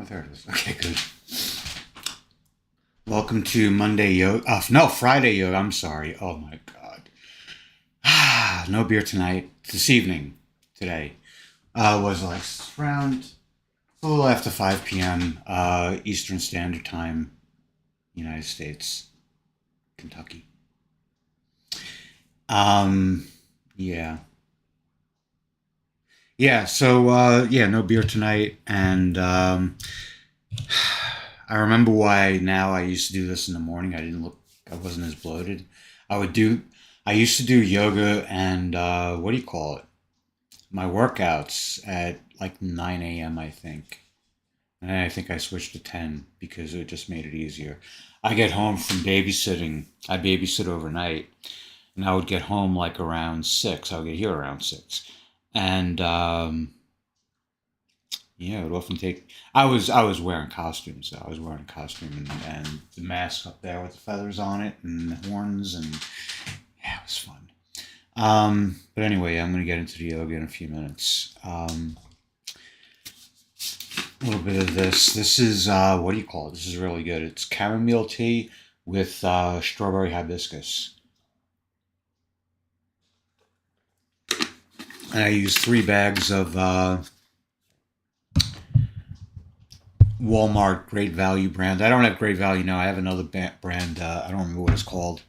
there it is. Okay, good. Welcome to Monday yoga. No, Friday yoga. I'm sorry. Oh my God. No beer tonight. This evening. Today. Was like around a little after 5 p.m. Eastern Standard Time, United States, Kentucky. Um, yeah. Yeah, so no beer tonight, and I remember why now I used to do this in the morning. I wasn't as bloated. I would do, I used to do yoga and what do you call it? My workouts at like 9 a.m. I think, and then I think I switched to 10 because it just made it easier. I get home from babysitting. I babysit overnight, and I would get home like around 6. I would get here around 6, and yeah, it would often take. I was wearing costumes. I was wearing a costume and the mask up there with the feathers on it and the horns, and yeah, it was fun. But anyway, I'm gonna get into the yoga in a few minutes. A little bit of this. This is what do you call it? This is really good. It's chamomile tea with strawberry hibiscus, and I use 3 bags of Walmart Great Value brand. I don't have Great Value now. I have another brand. I don't remember what it's called,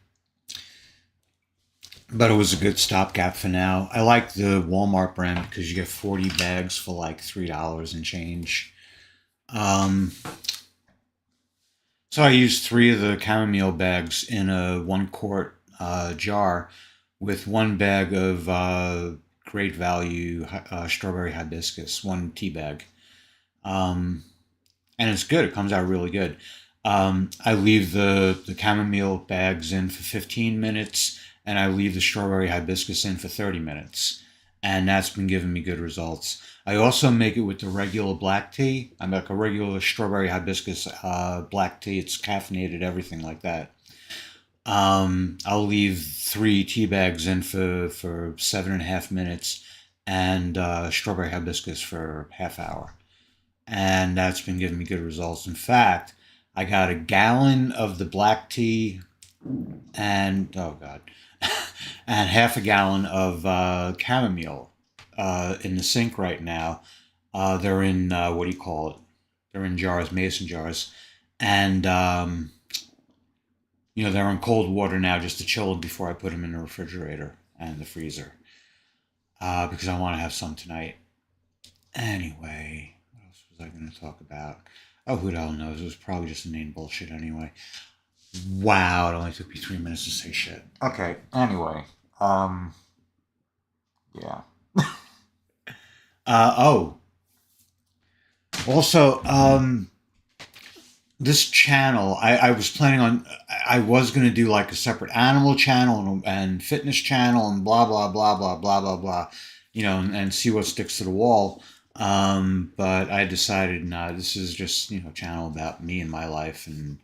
but it was a good stopgap for now. I like the Walmart brand because you get 40 bags for like $3 and change. Um, so I used 3 of the chamomile bags in a 1 quart jar with 1 bag of Great Value strawberry hibiscus, 1 tea bag. Um, and it's good. It comes out really good. I leave the chamomile bags in for 15 minutes, and I leave the strawberry hibiscus in for 30 minutes, and that's been giving me good results. I also make it with the regular black tea. I make a regular strawberry hibiscus black tea. It's caffeinated, everything like that. I'll leave 3 tea bags in for 7.5 minutes, and strawberry hibiscus for half hour, and that's been giving me good results. In fact, I got a gallon of the black tea and oh god, and half a gallon of chamomile in the sink right now. They're in what do you call it? They're in jars, mason jars, and they're in cold water now just to chill them before I put them in the refrigerator and the freezer because I want to have some tonight. Anyway, what else was I going to talk about? Oh, who the hell knows? It was probably just inane bullshit anyway. Wow, it only took me 3 minutes to say shit. Okay, anyway. Yeah. Oh, also, this channel, I was planning on, I was going to do like a separate animal channel and fitness channel and blah, blah, blah, blah, blah, blah, blah, and see what sticks to the wall. But I decided, nah, this is just, a channel about me and my life, and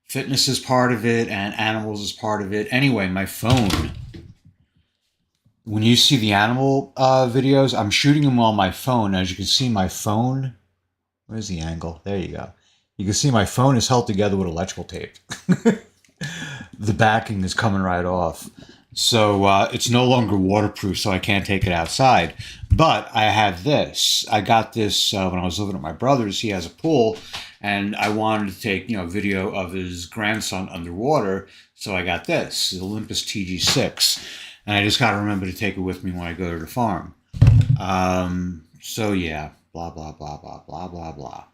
fitness is part of it and animals is part of it. Anyway, my phone, when you see the animal videos, I'm shooting them on my phone. As you can see, my phone, where's the angle? There you go. You can see my phone is held together with electrical tape. The backing is coming right off. So it's no longer waterproof, so I can't take it outside. But I have this. I got this when I was living at my brother's. He has a pool, and I wanted to take video of his grandson underwater. So I got this, the Olympus TG6, and I just got to remember to take it with me when I go to the farm. So yeah, blah blah blah blah blah blah blah.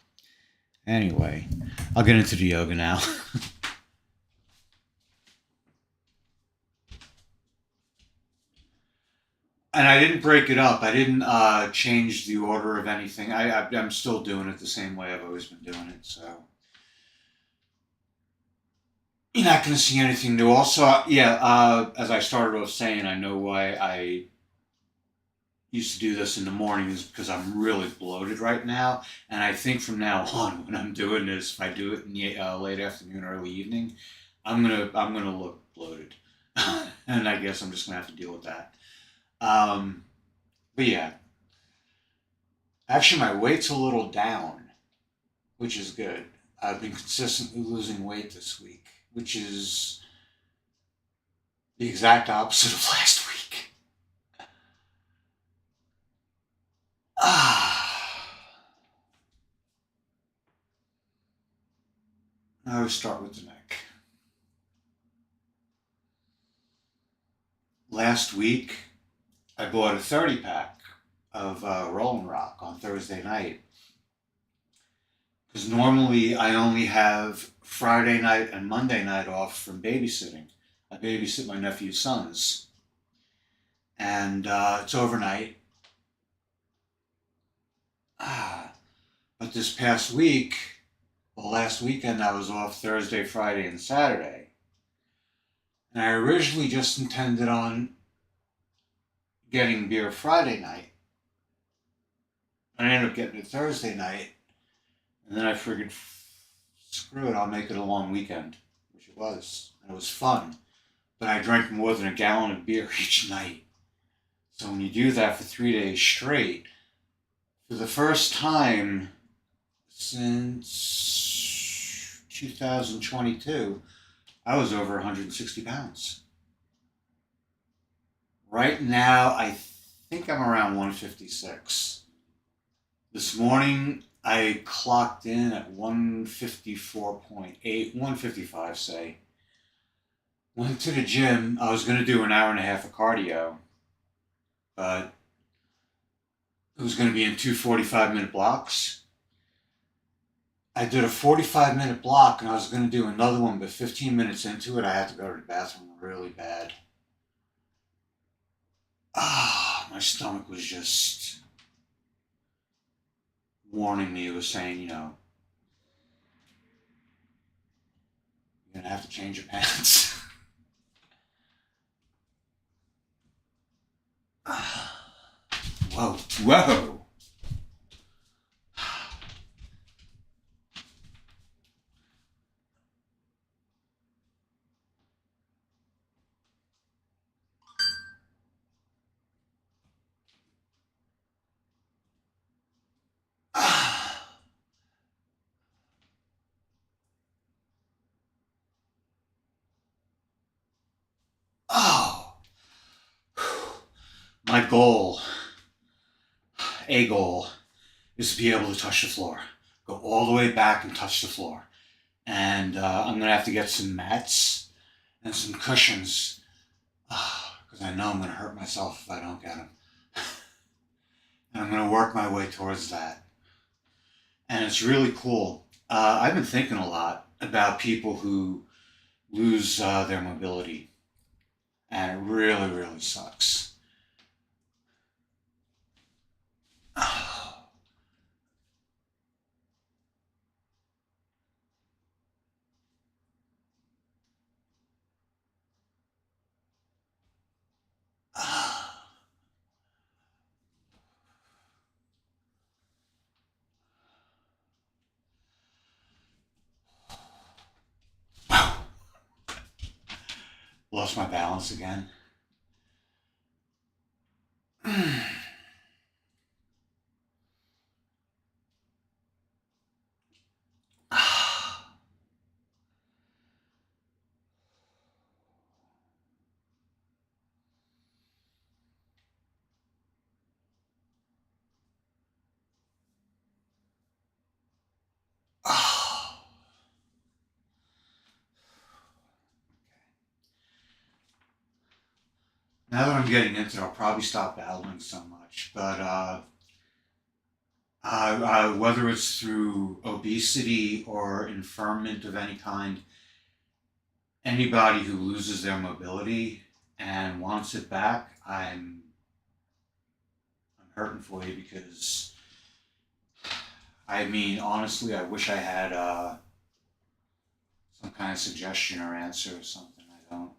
Anyway, I'll get into the yoga now. And I didn't break it up. I didn't change the order of anything. I'm still doing it the same way I've always been doing it. So you're not going to see anything new. Also, yeah, as I started off saying, I know why I used to do this in the mornings because I'm really bloated right now. And I think from now on, when I'm doing this, if I do it in the late afternoon, early evening, I'm gonna look bloated, and I guess I'm just gonna have to deal with that. Um, but yeah, actually, my weight's a little down. which is good. I've been consistently losing weight this week, which is the exact opposite of last week. Ah, I always start with the neck. Last week, I bought a 30 pack of Rolling Rock on Thursday night because normally I only have Friday night and Monday night off from babysitting. I babysit my nephew's sons, and it's overnight. Ah, but this past week, well, last weekend I was off Thursday, Friday, and Saturday, and I originally just intended on getting beer Friday night. I ended up getting it Thursday night, and then I figured, screw it, I'll make it a long weekend, which it was, and it was fun. But I drank more than a gallon of beer each night. So when you do that for 3 days straight, for the first time since 2022, I was over 160 pounds. Right now, I think I'm around 156. This morning, I clocked in at 154.8, 155, say. Went to the gym. I was going to do an hour and a half of cardio, but it was going to be in two 45-minute blocks. I did a 45-minute block and I was going to do another one, but 15 minutes into it, I had to go to the bathroom really bad. My stomach was just warning me. It was saying, you're going to have to change your pants. Whoa, whoa. Oh, my goal, is to be able to touch the floor. Go all the way back and touch the floor. And I'm going to have to get some mats and some cushions because I know I'm going to hurt myself if I don't get them. And I'm going to work my way towards that. And it's really cool. I've been thinking a lot about people who lose their mobility, and it really, really sucks. Lost my balance again. Now that I'm getting into it, I'll probably stop battling so much. But whether it's through obesity or infirmment of any kind, anybody who loses their mobility and wants it back, I'm hurting for you because I mean honestly, I wish I had some kind of suggestion or answer or something. I don't.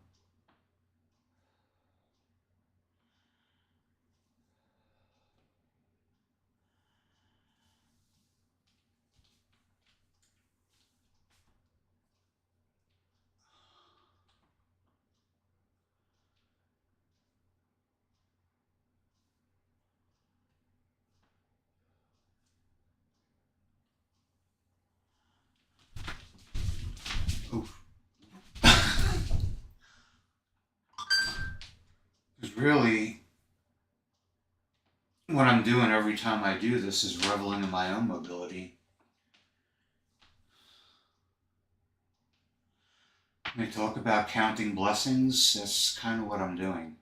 really, what I'm doing every time I do this is reveling in my own mobility. When I talk about counting blessings, that's kind of what I'm doing.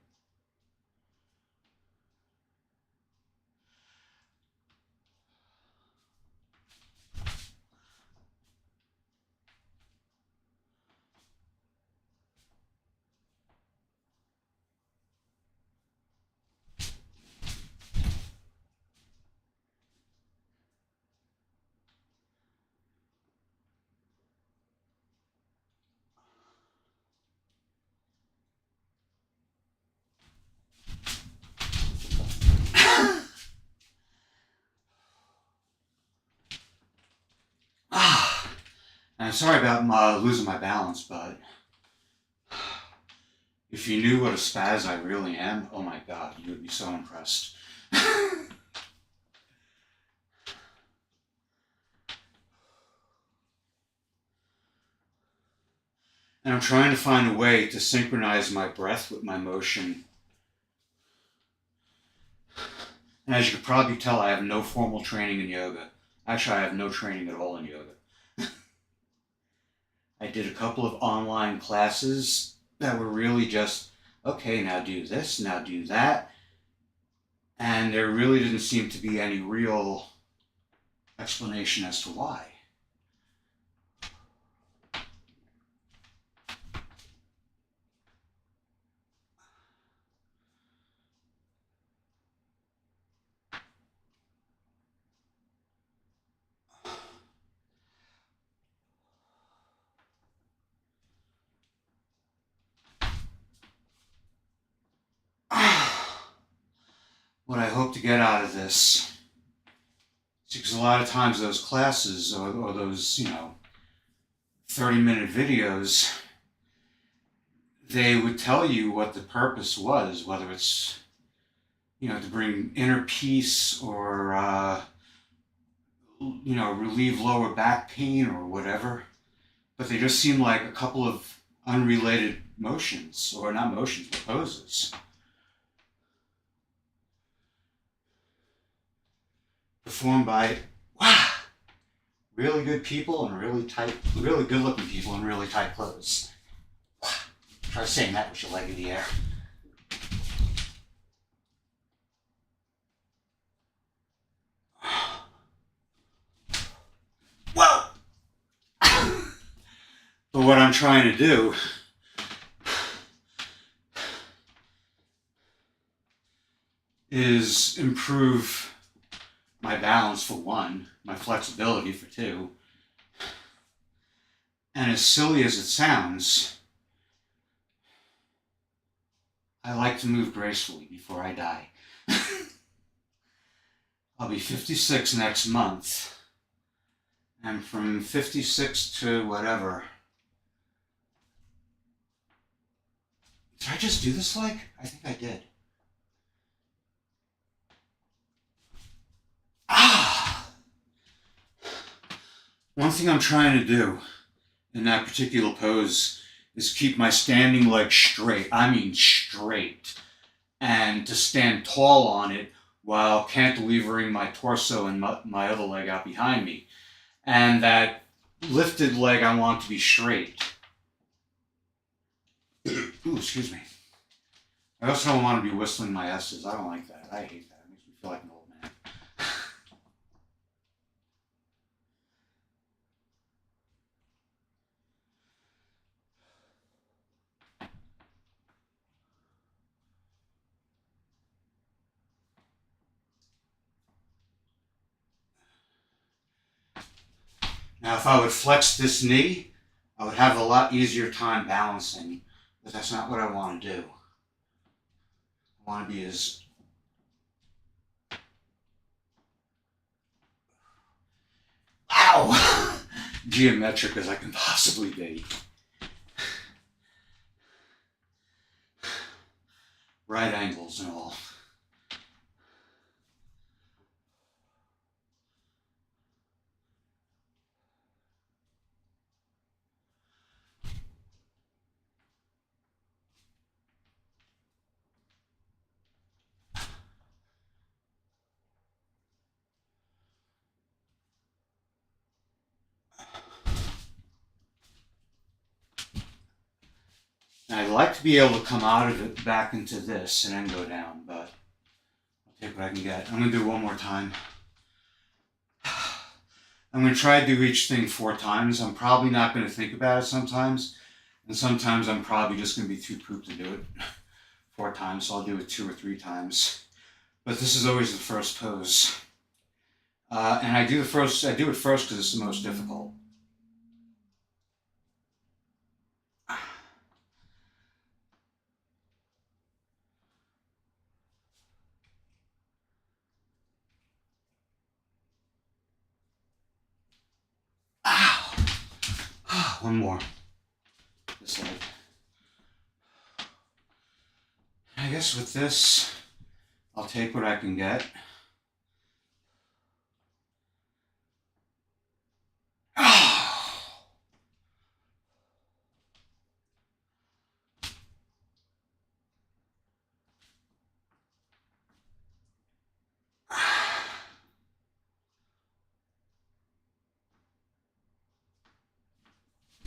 Ah, and I'm sorry about losing my balance, but if you knew what a spaz I really am, oh my god, you would be so impressed. And I'm trying to find a way to synchronize my breath with my motion. And as you could probably tell, I have no formal training in yoga. Actually, I have no training at all in yoga. I did a couple of online classes that were really just, okay, now do this, now do that. And there really didn't seem to be any real explanation as to why. What I hope to get out of this is because a lot of times those classes or those, 30-minute videos, they would tell you what the purpose was, whether it's, to bring inner peace or, relieve lower back pain or whatever. But they just seem like a couple of unrelated motions, or not motions, but poses. Performed by, really good people and really good looking people in really tight clothes. Try saying that with your leg in the air. Whoa! But what I'm trying to do is improve my balance for one, my flexibility for two, and as silly as it sounds, I like to move gracefully before I die. I'll be 56 next month, and from 56 to whatever. Did I just do this leg? I think I did. One thing I'm trying to do in that particular pose is keep my standing leg straight. I mean straight. And to stand tall on it while cantilevering my torso and my other leg out behind me. And that lifted leg I want to be straight. Ooh, excuse me. I also don't want to be whistling my S's. I don't like that. I hate that. It makes me feel like an old man. Now, if I would flex this knee, I would have a lot easier time balancing, but that's not what I want to do. I want to be as geometric as I can possibly be. Right angles and all. And I'd like to be able to come out of it back into this and then go down, but I'll take what I can get. I'm going to do it one more time. I'm going to try to do each thing 4 times. I'm probably not going to think about it sometimes. And sometimes I'm probably just going to be too pooped to do it 4 times, so I'll do it 2 or 3 times. But this is always the first pose. And I do it first because it's the most difficult. Ow! One more. This leg. I guess with this, I'll take what I can get.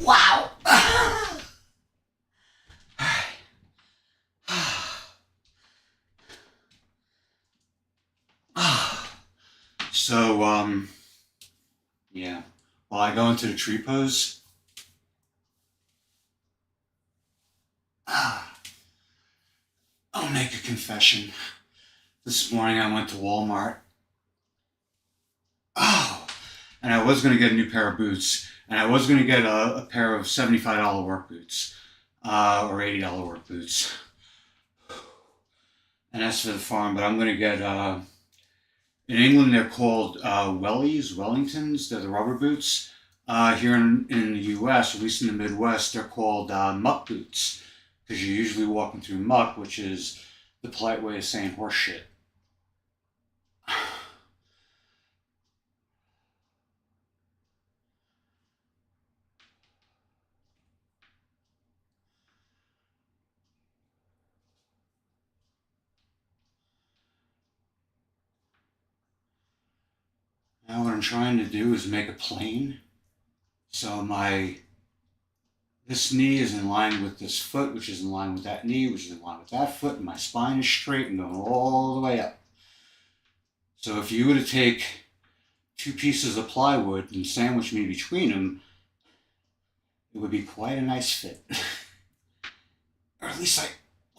Wow! So, yeah. While I go into the tree pose, I'll make a confession. This morning I went to Walmart. And I was going to get a new pair of boots. And I was going to get a pair of $75 work boots. Or $80 work boots. And that's for the farm, but I'm going to get, in England they're called Wellingtons. They're the rubber boots. Here in the US, at least in the Midwest, they're called muck boots. Because you're usually walking through muck, which is the polite way of saying horse shit. Now what I'm trying to do is make a plane. So this knee is in line with this foot, which is in line with that knee, which is in line with that foot, and my spine is straight and going all the way up. So if you were to take 2 pieces of plywood and sandwich me between them, it would be quite a nice fit. Or at least I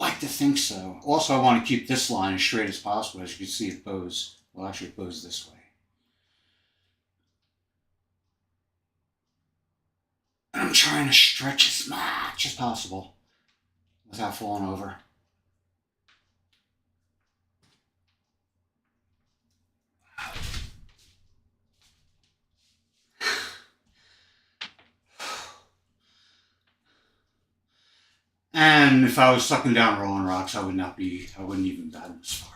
like to think so. Also, I want to keep this line as straight as possible. As you can see, it bows. Well, actually, it bows this way. And I'm trying to stretch as much as possible without falling over. And if I was sucking down rolling rocks, I wouldn't even gotten this far.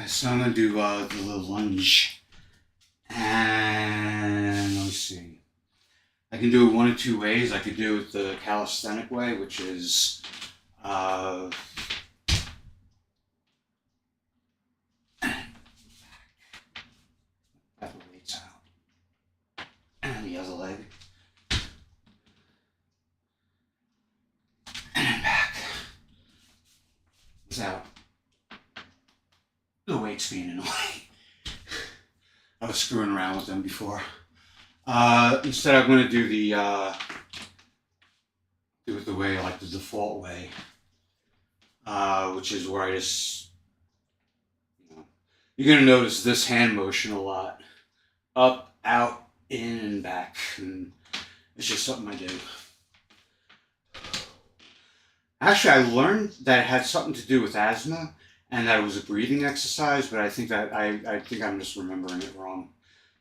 So I'm going to do the little lunge. And let's see. I can do it 1 of 2 ways. I could do it the calisthenic way, which is have the weights out. And the other leg. And then back. Without the weights being in the way. I was screwing around with them before. Instead, I'm going to do it the way, like the default way, which is where I just, you're going to notice this hand motion a lot. Up, out, in, and back. And it's just something I do. Actually, I learned that it had something to do with asthma and that it was a breathing exercise, but I think I'm just remembering it wrong.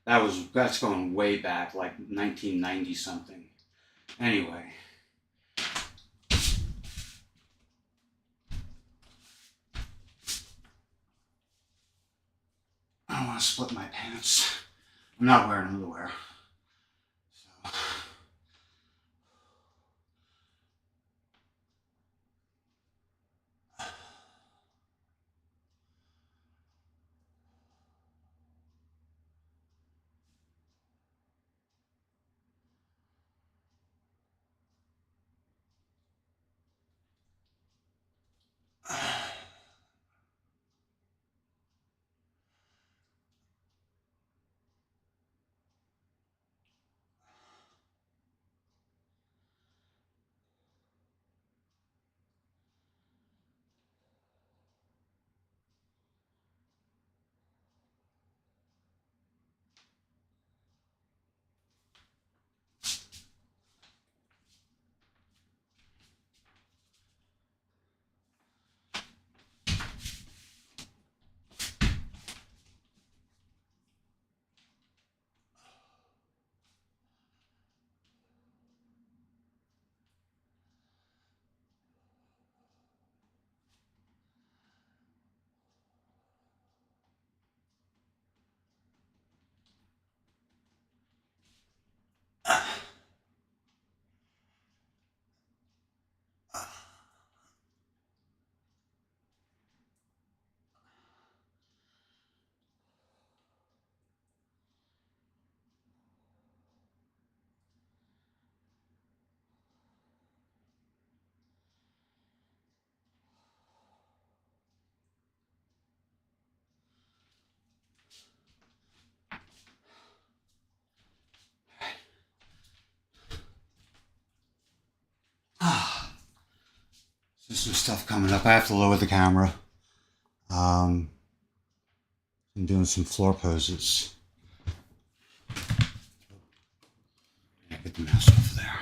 That's going way back, like 1990 something. Anyway, I don't want to split my pants. I'm not wearing underwear. So. There's some stuff coming up. I have to lower the camera. Um, I'm doing some floor poses. Get the mouse off there.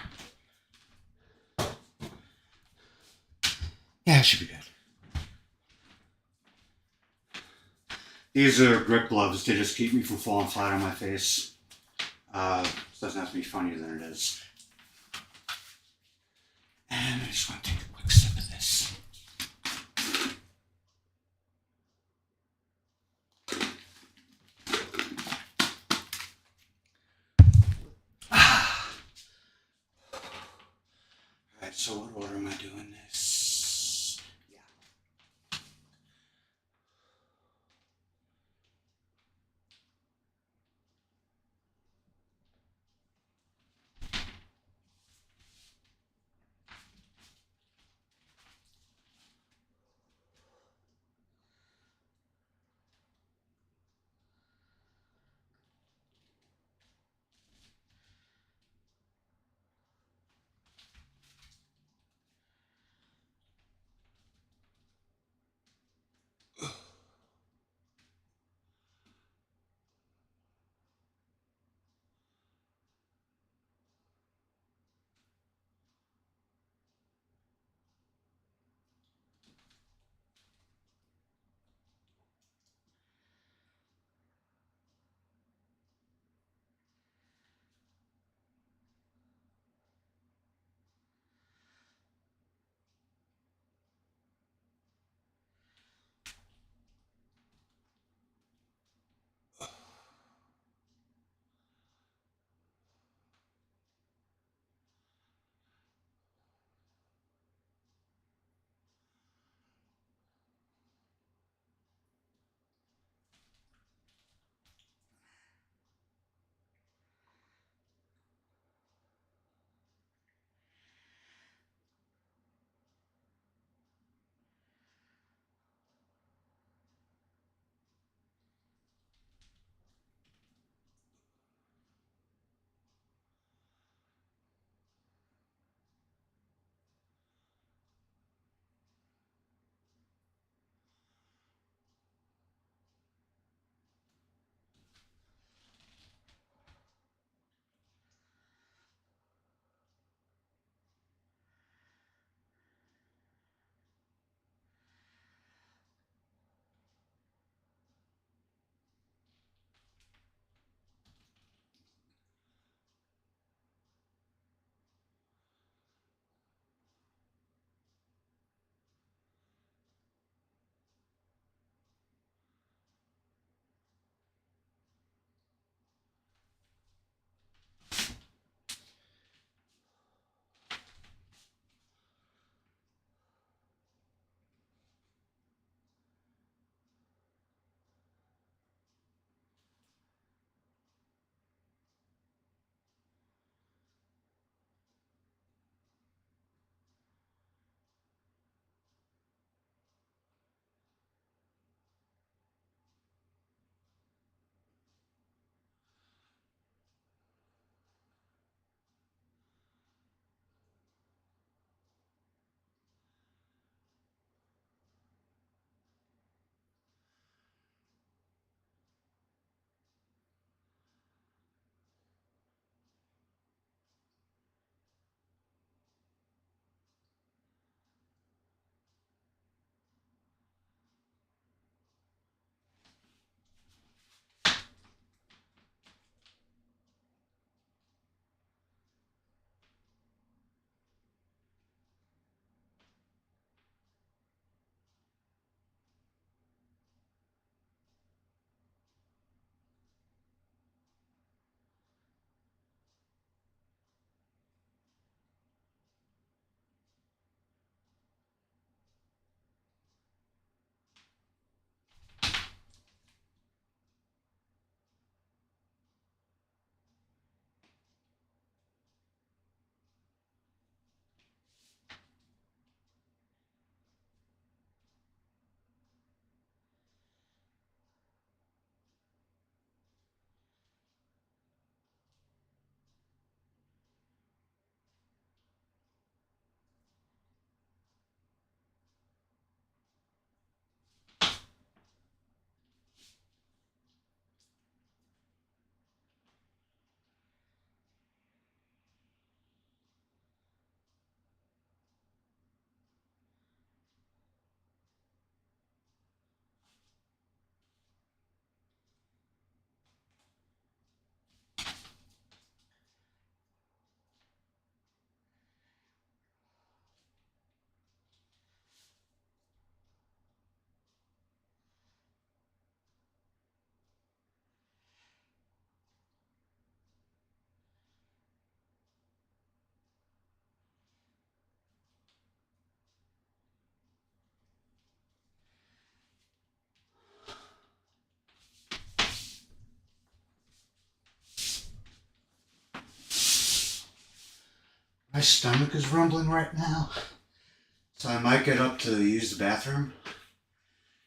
Yeah, it should be good. These are grip gloves to just keep me from falling flat on my face. It doesn't have to be funnier than it is. And I just want to take a quick sip of this. Alright, so what order am I doing this? Yeah. My stomach is rumbling right now, so I might get up to use the bathroom.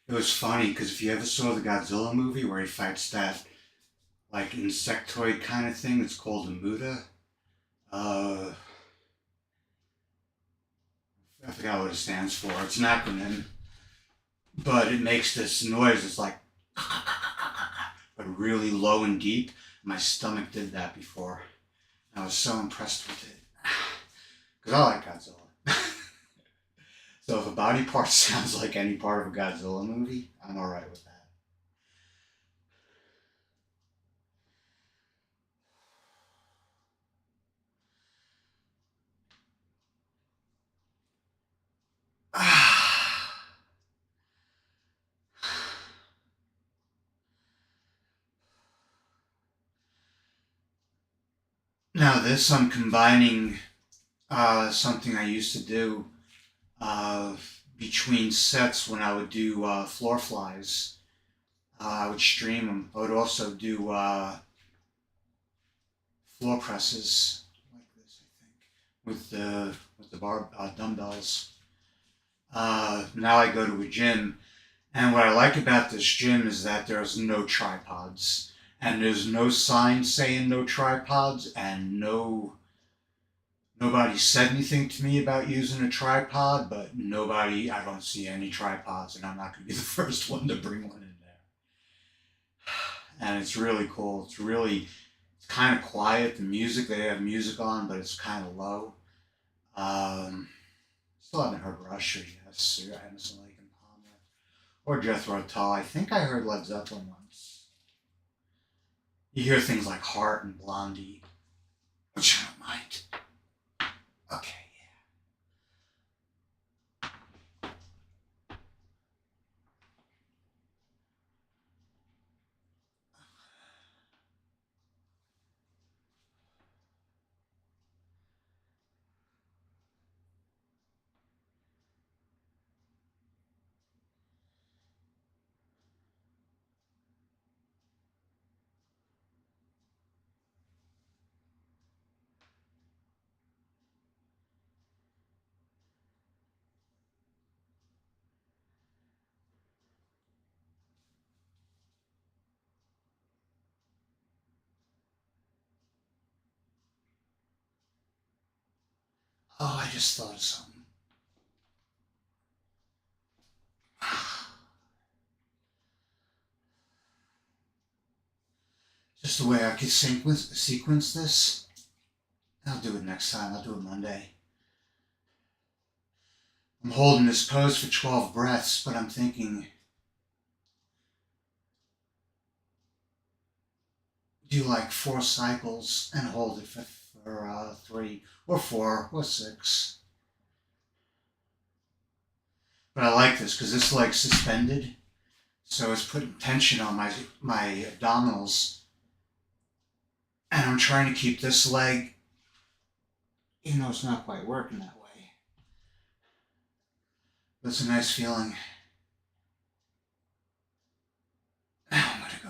It was funny because if you ever saw the Godzilla movie where he fights that like insectoid kind of thing, it's called a Muda. Uh, I forgot what it stands for. It's an acronym, but it makes this noise. It's like, but really low and deep. My stomach did that before. I was so impressed with it because I like Godzilla. So if a body part sounds like any part of a Godzilla movie, I'm all right with that. Now this, I'm combining something I used to do uh, between sets when I would do floor flies. I would stream them. I would also do floor presses like this, I think, with the bar dumbbells. Now I go to a gym, and what I like about this gym is that there's no tripods, and there's no sign saying no tripods, and nobody said anything to me about using a tripod, but I don't see any tripods, and I'm not going to be the first one to bring one in there. And it's really cool. It's kind of quiet. The music, they have music on, but it's kind of low. Um, Still haven't heard Rush or Yes or Emerson, Lake and Palmer or Jethro Tull. I think I heard Led Zeppelin once. You hear things like Heart and Blondie, which I don't mind. Okay. Oh, I just thought of something. Just the way I could sequence this. I'll do it next time. I'll do it Monday. I'm holding this pose for 12 breaths, but I'm thinking do like 4 cycles and hold it for 3 or 4 or 6. But I like this because it's like suspended, so it's putting tension on my abdominals, and I'm trying to keep this leg, even though it's not quite working that way. But it's a nice feeling. Now I'm gonna go.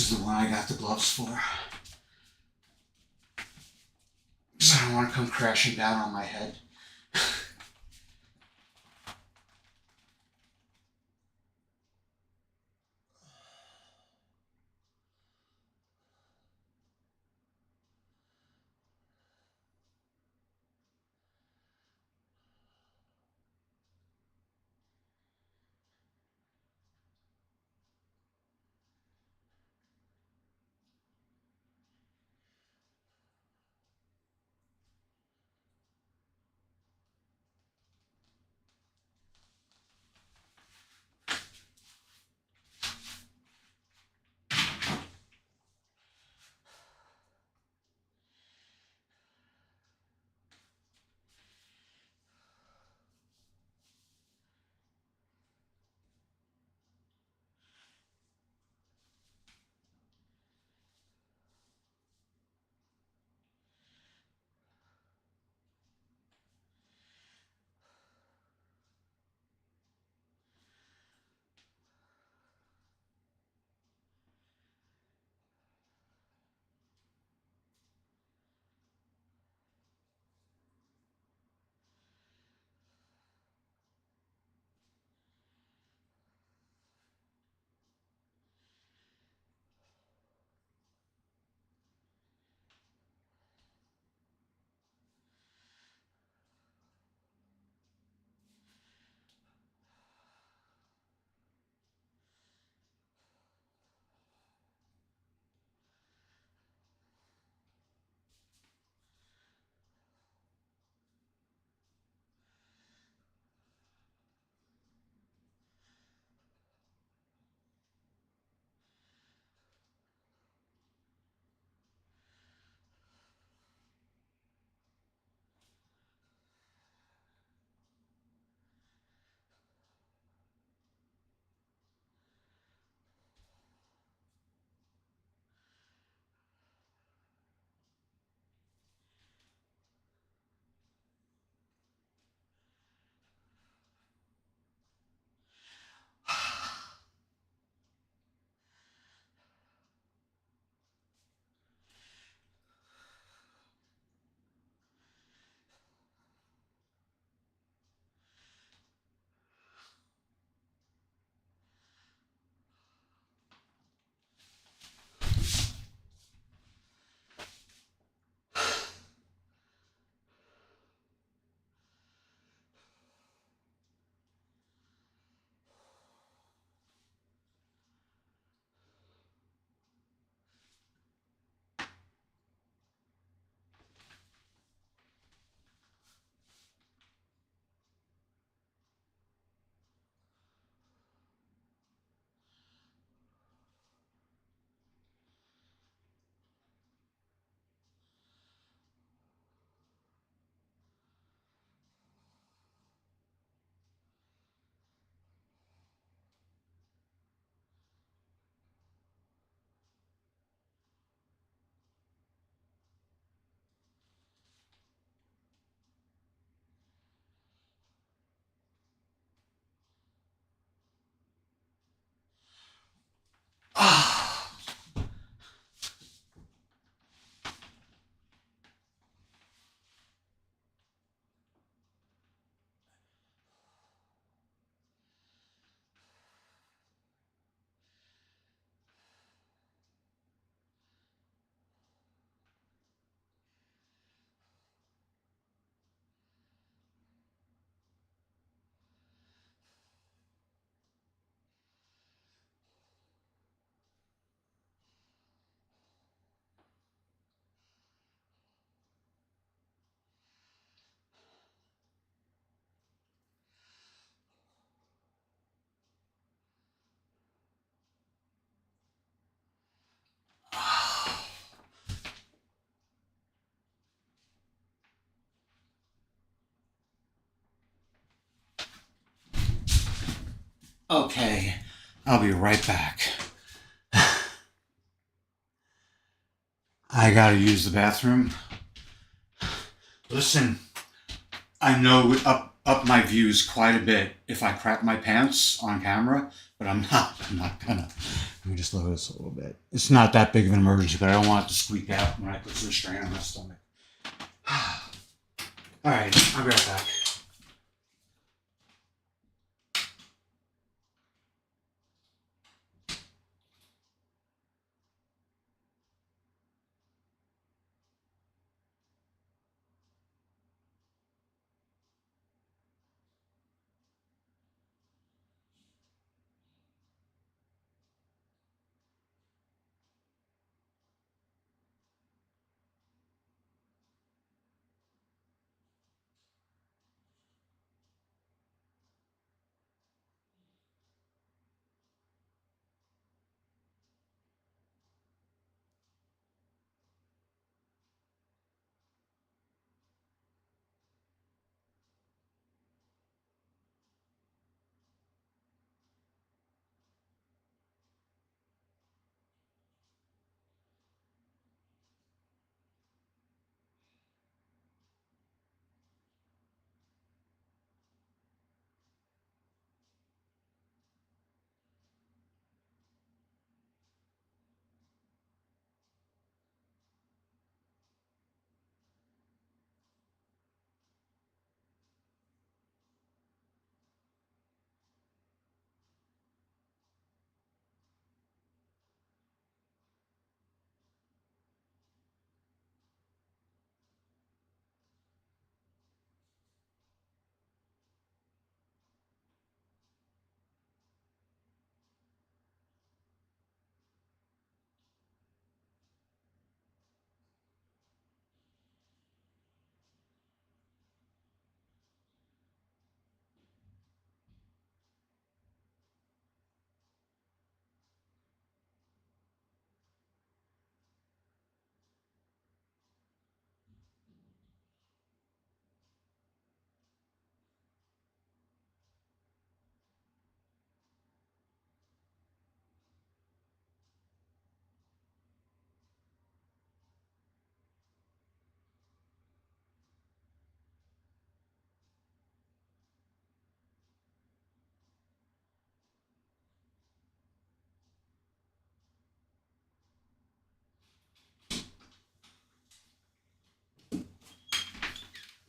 is the one I got the gloves for. Because I don't want to come crashing down on my head. Okay, I'll be right back. I gotta use the bathroom. Listen, I know it would up my views quite a bit if I crap my pants on camera, but I'm not. I'm not gonna. Let me just lower this a little bit. It's not that big of an emergency, but I don't want it to squeak out when I put some strain on my stomach. All right, I'll be right back.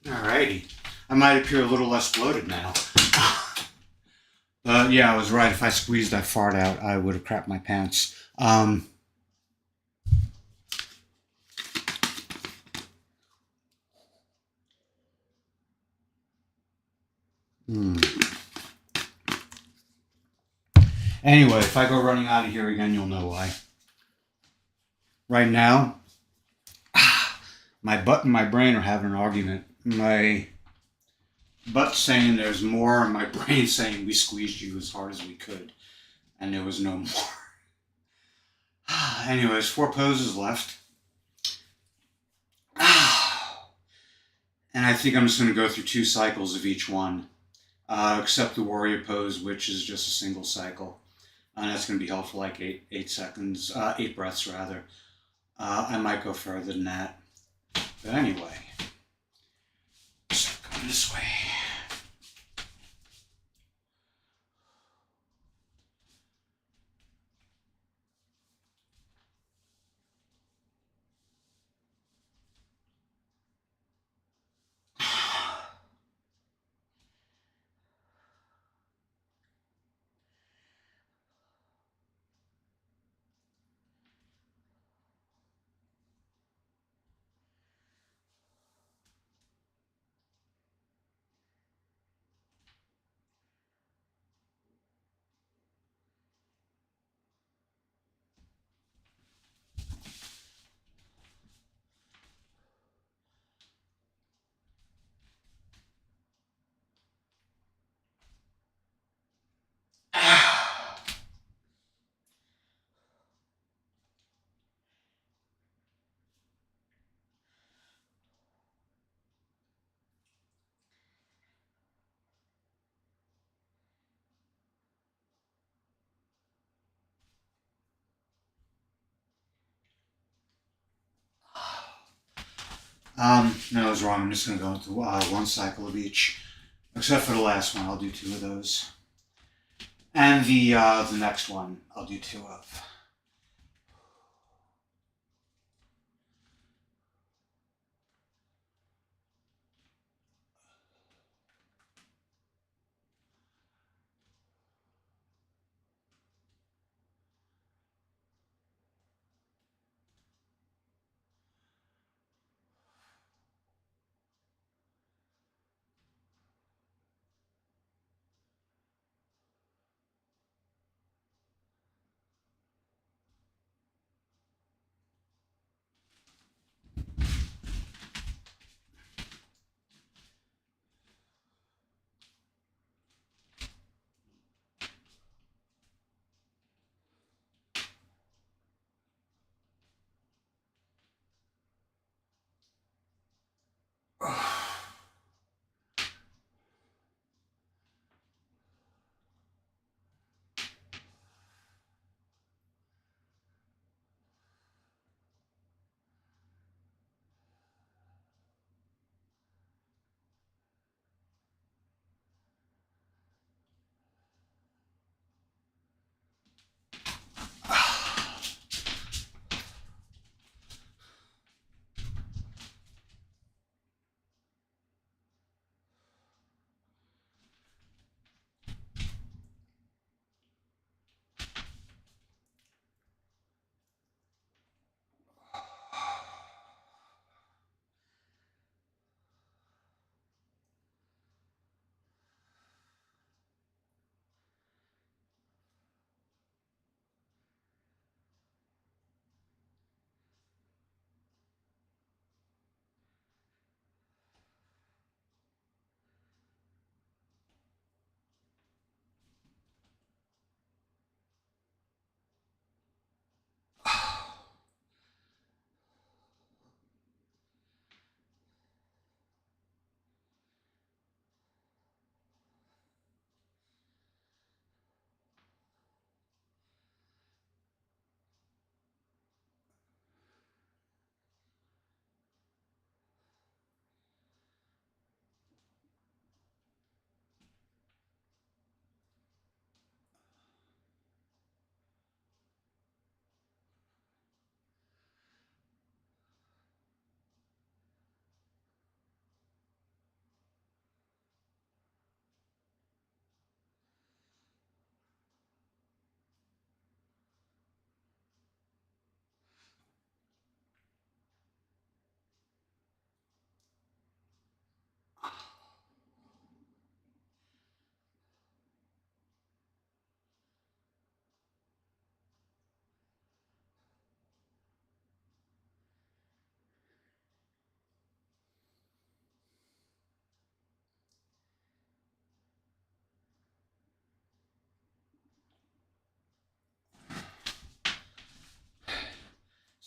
Alrighty. I might appear a little less bloated now. Yeah, I was right. If I squeezed that fart out, I would have crapped my pants. Hmm. Anyway, if I go running out of here again, you'll know why. Right now, my butt and my brain are having an argument. My butt saying there's more, and my brain saying we squeezed you as hard as we could, and there was no more. Anyways, 4 poses left. And I think I'm just going to go through 2 cycles of each one, except the warrior pose, which is just a single cycle. And that's going to be held for like 8 seconds, 8 breaths rather. I might go further than that. But anyway, so going this way. No, I was wrong. I'm just going to go into 1 cycle of each. Except for the last one, I'll do 2 of those. And the next one I'll do two of.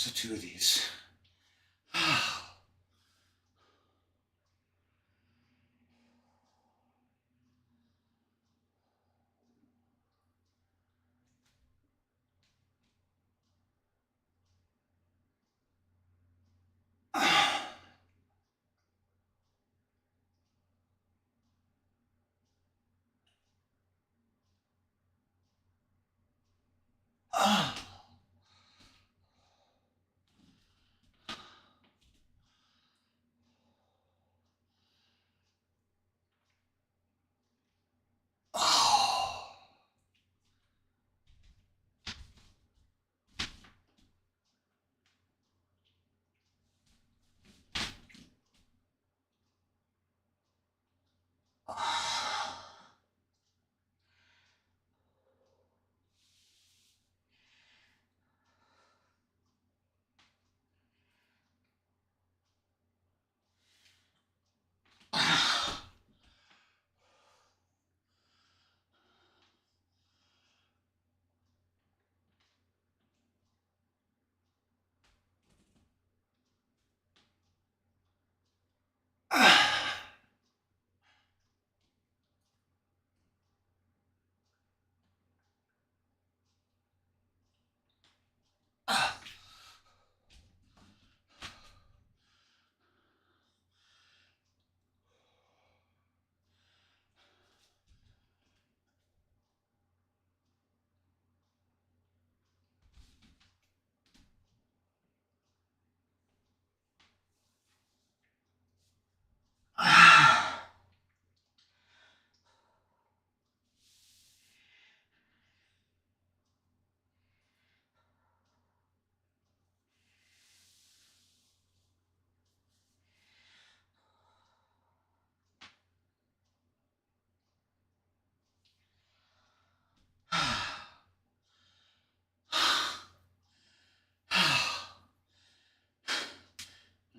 So two of these.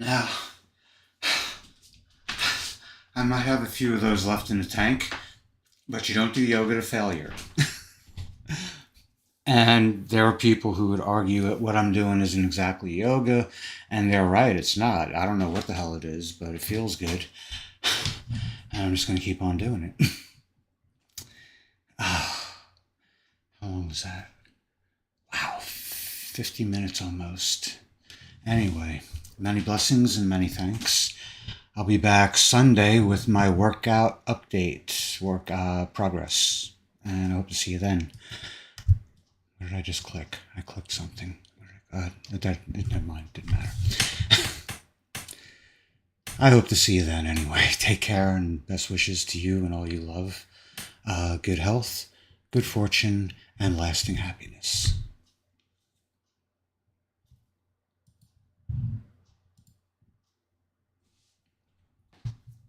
Now, I might have a few of those left in the tank, but you don't do yoga to failure. And there are people who would argue that what I'm doing isn't exactly yoga, and they're right, it's not. I don't know what the hell it is, but it feels good. And I'm just going to keep on doing it. How long was that? Wow, 50 minutes almost. Anyway, many blessings and many thanks. I'll be back Sunday with my workout update, progress, and I hope to see you then. What did I just click? I clicked something. Never mind, didn't matter. I hope to see you then anyway. Take care and best wishes to you and all you love. Good health, good fortune, and lasting happiness.